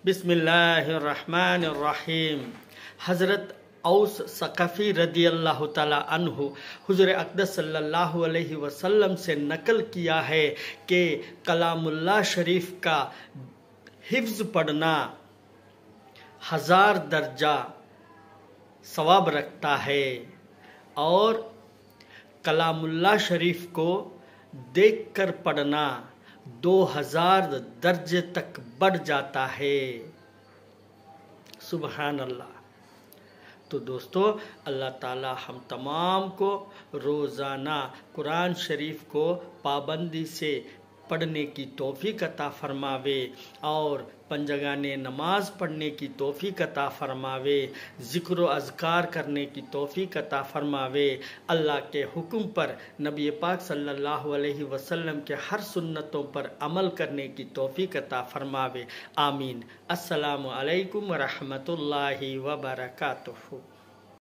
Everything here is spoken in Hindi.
बिस्मिल्लाहिर्रहमानिर्रहीम। हज़रत औस सक़फ़ी रदी अल्लाह ताला अन्हु हुज़ूर अक़दस सल्लल्लाहु अलैहि वसल्लम से नकल किया है कि कलामुल्लाह शरीफ का हिफ्ज़ पढ़ना 1000 दर्जा सवाब रखता है और कलामुल्लाह शरीफ को देखकर पढ़ना 2000 दर्जे तक बढ़ जाता है। सुबहान अल्लाह। तो दोस्तों, अल्लाह ताला हम तमाम को रोज़ाना कुरान शरीफ को पाबंदी से पढ़ने की तौफीक अता फरमावे और पंजगाने नमाज पढ़ने की तौफीक अता फरमावे, ज़िक्र व अज़कार करने की तौफीक अता फरमावे, अल्लाह के हुक्म पर नबी पाक सल्लल्लाहु अलैहि वसल्लम के हर सुन्नतों पर अमल करने की तौफीक अता फरमावे। आमीन। अस्सलामु अलैकुम व रहमतुल्लाहि व बरकातुहू।